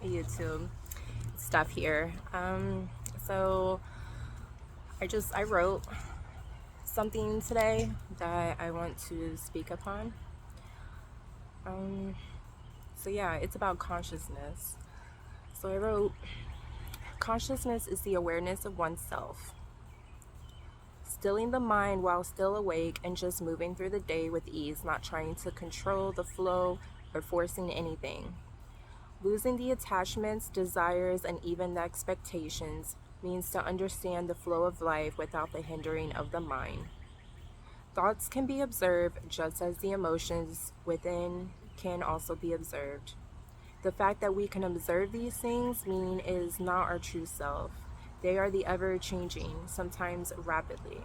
YouTube stuff here. So I wrote something today that I want to speak upon. Um, so yeah, it's about consciousness. So I wrote, consciousness is the awareness of oneself, stilling the mind while still awake and just moving through the day with ease, not trying to control the flow or forcing anything. Losing the attachments, desires, and even the expectations means to understand the flow of life without the hindering of the mind. Thoughts can be observed just as the emotions within can also be observed. The fact that we can observe these things mean it is not our true self. They are the ever changing, sometimes rapidly.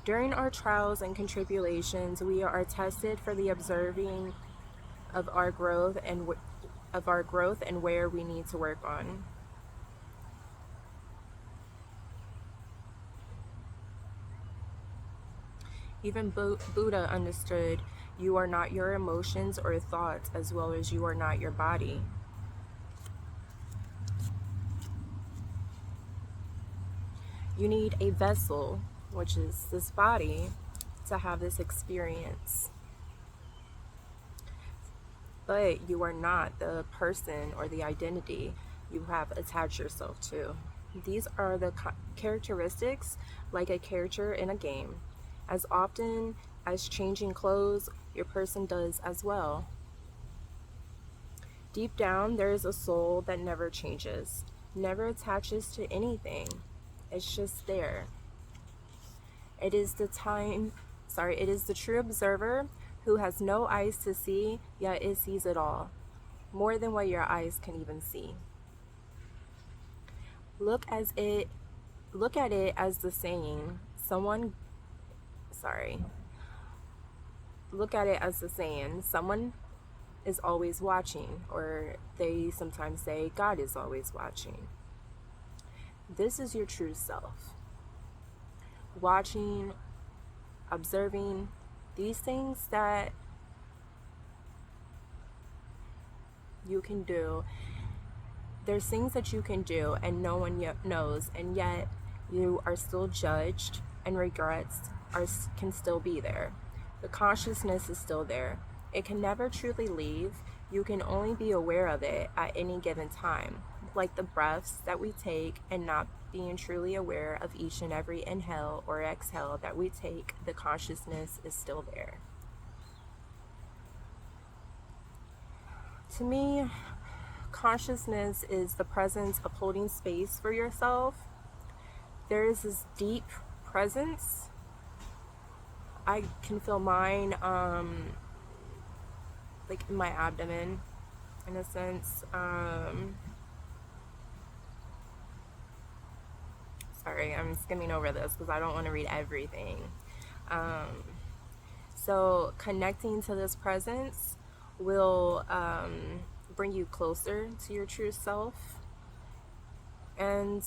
During our trials and tribulations, we are tested for the observing of our growth and where we need to work on. Even Buddha understood you are not your emotions or thoughts as well as you are not your body. You need a vessel, which is this body, to have this experience. But you are not the person or the identity you have attached yourself to. These are the characteristics like a character in a game. As often as changing clothes, your person does as well. Deep down, there is a soul that never changes, never attaches to anything. It's just there. It is the true observer who has no eyes to see, yet it sees it all, more than what your eyes can even see. Look at it as the saying, look at it as the saying, someone is always watching, or they sometimes say God is always watching. This is your true self. Watching, observing these things that you can do. There's things that you can do and no one yet knows, and yet you are still judged, and regrets can still be there. The consciousness is still there. It can never truly leave. You can only be aware of it at any given time, like the breaths that we take, and not being truly aware of each and every inhale or exhale that we take. The consciousness is still there. To me, consciousness is the presence of holding space for yourself. There is this deep presence. I can feel mine like in my abdomen, in a sense. Sorry, I'm skimming over this because I don't want to read everything. So connecting to this presence will bring you closer to your true self. And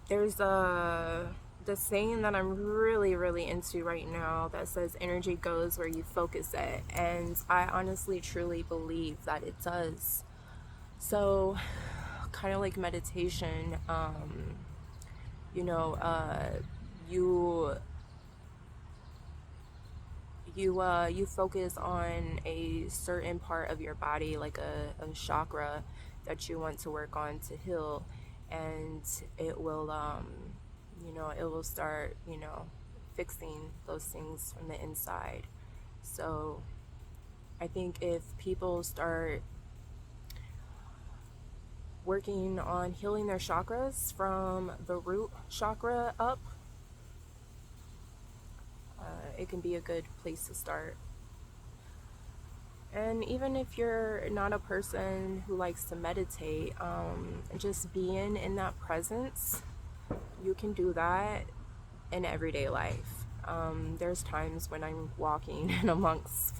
there's the saying that I'm really, really into right now that says energy goes where you focus it. And I honestly, truly believe that it does. So kind of like meditation, you focus on a certain part of your body, like a chakra that you want to work on to heal, and it will it will start fixing those things from the inside. So I think if people start working on healing their chakras from the root chakra up, it can be a good place to start. And even if you're not a person who likes to meditate, just being in that presence, you can do that in everyday life. There's times when I'm walking and amongst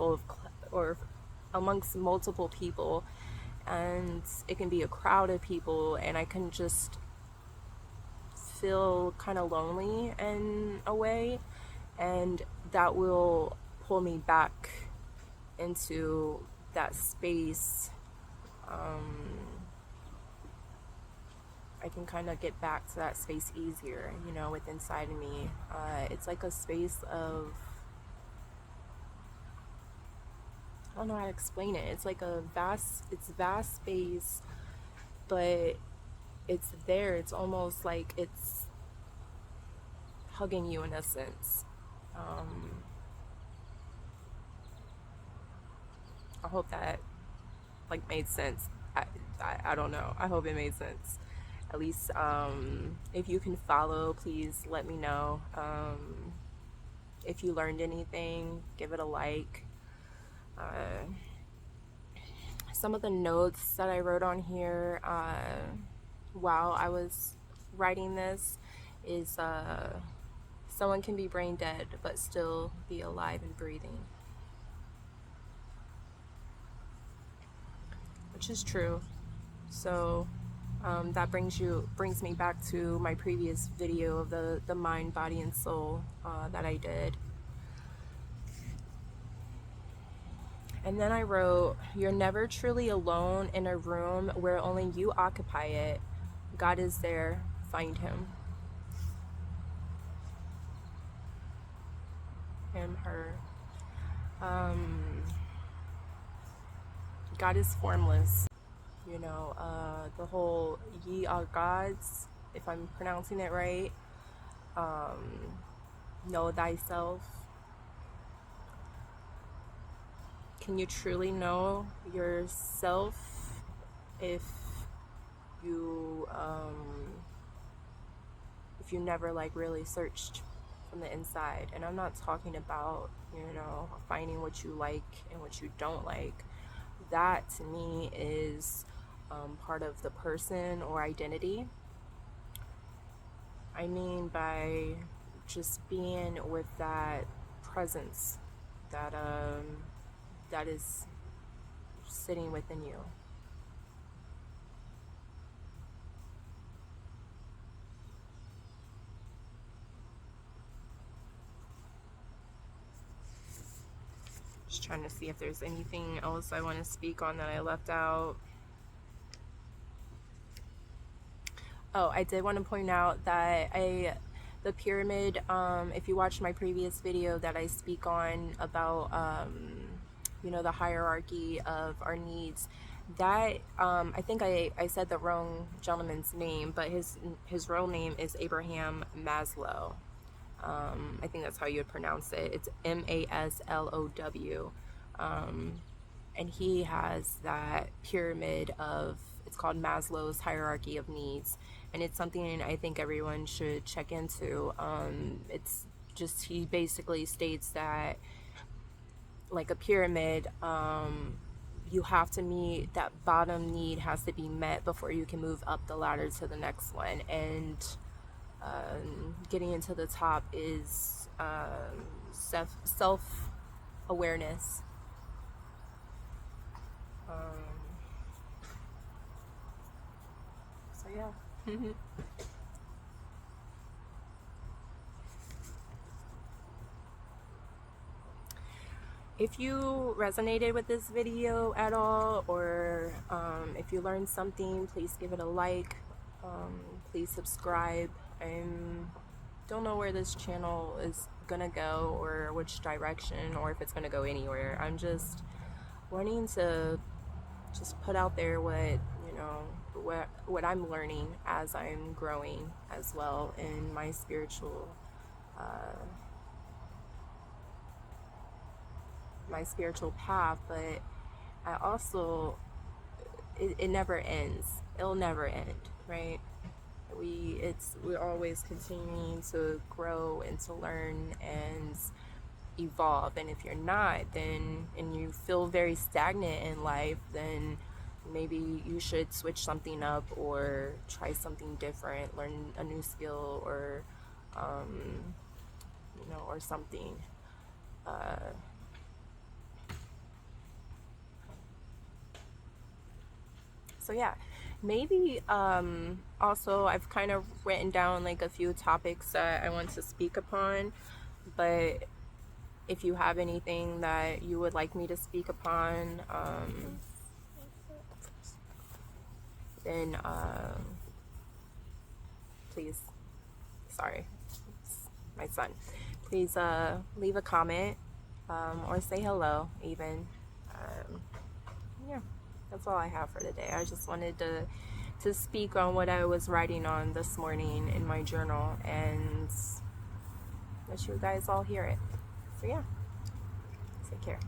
multiple people, and it can be a crowd of people, and I can just feel kind of lonely in a way, and that will pull me back into that space I can kind of get back to that space easier, you know, with inside of me. It's like a space of, I don't know how to explain it. It's like it's vast space, but it's there. It's almost like it's hugging you in a sense. I hope that like made sense. I don't know. I hope it made sense. At least if you can follow, please let me know. If you learned anything, give it a like. Some of the notes that I wrote on here while I was writing this is someone can be brain dead but still be alive and breathing, which is true. So that brings me back to my previous video of the mind, body, and soul that I did. And then I wrote, "You're never truly alone in a room where only you occupy it. God is there. Find him." Him, her. God is formless. You know, the whole "ye are gods," if I'm pronouncing it right. Know thyself. Can you truly know yourself if you never like really searched from the inside? And I'm not talking about, you know, finding what you like and what you don't like. That to me is part of the person or identity. I mean by just being with that presence that that is sitting within you. Just trying to see if there's anything else I want to speak on that I left out. Oh, I did want to point out that the pyramid, if you watched my previous video that I speak on about, you know, the hierarchy of our needs, that, I think I said the wrong gentleman's name, but his real name is Abraham Maslow. I think that's how you would pronounce it. It's Maslow. And he has that pyramid of, it's called Maslow's hierarchy of needs, and it's something I think everyone should check into. It's just, he basically states that like a pyramid, you have to meet that bottom need, has to be met before you can move up the ladder to the next one, and getting into the top is self-awareness. So yeah. If you resonated with this video at all, or if you learned something, please give it a like. Please subscribe. I don't know where this channel is gonna go or which direction, or if it's gonna go anywhere. I'm just wanting to just put out there what, you know, what I'm learning as I'm growing as well in my spiritual path. But I also, it never ends. It'll never end, right? We're always continuing to grow and to learn and evolve. And if you're not, then, and you feel very stagnant in life, then maybe you should switch something up or try something different, learn a new skill, or you know, or something. So yeah, maybe also I've kind of written down like a few topics that I want to speak upon, but if you have anything that you would like me to speak upon, then please, sorry, it's my son, please leave a comment, or say hello even. Yeah, that's all I have for today. I just wanted to speak on what I was writing on this morning in my journal and let you guys all hear it. So yeah, take care.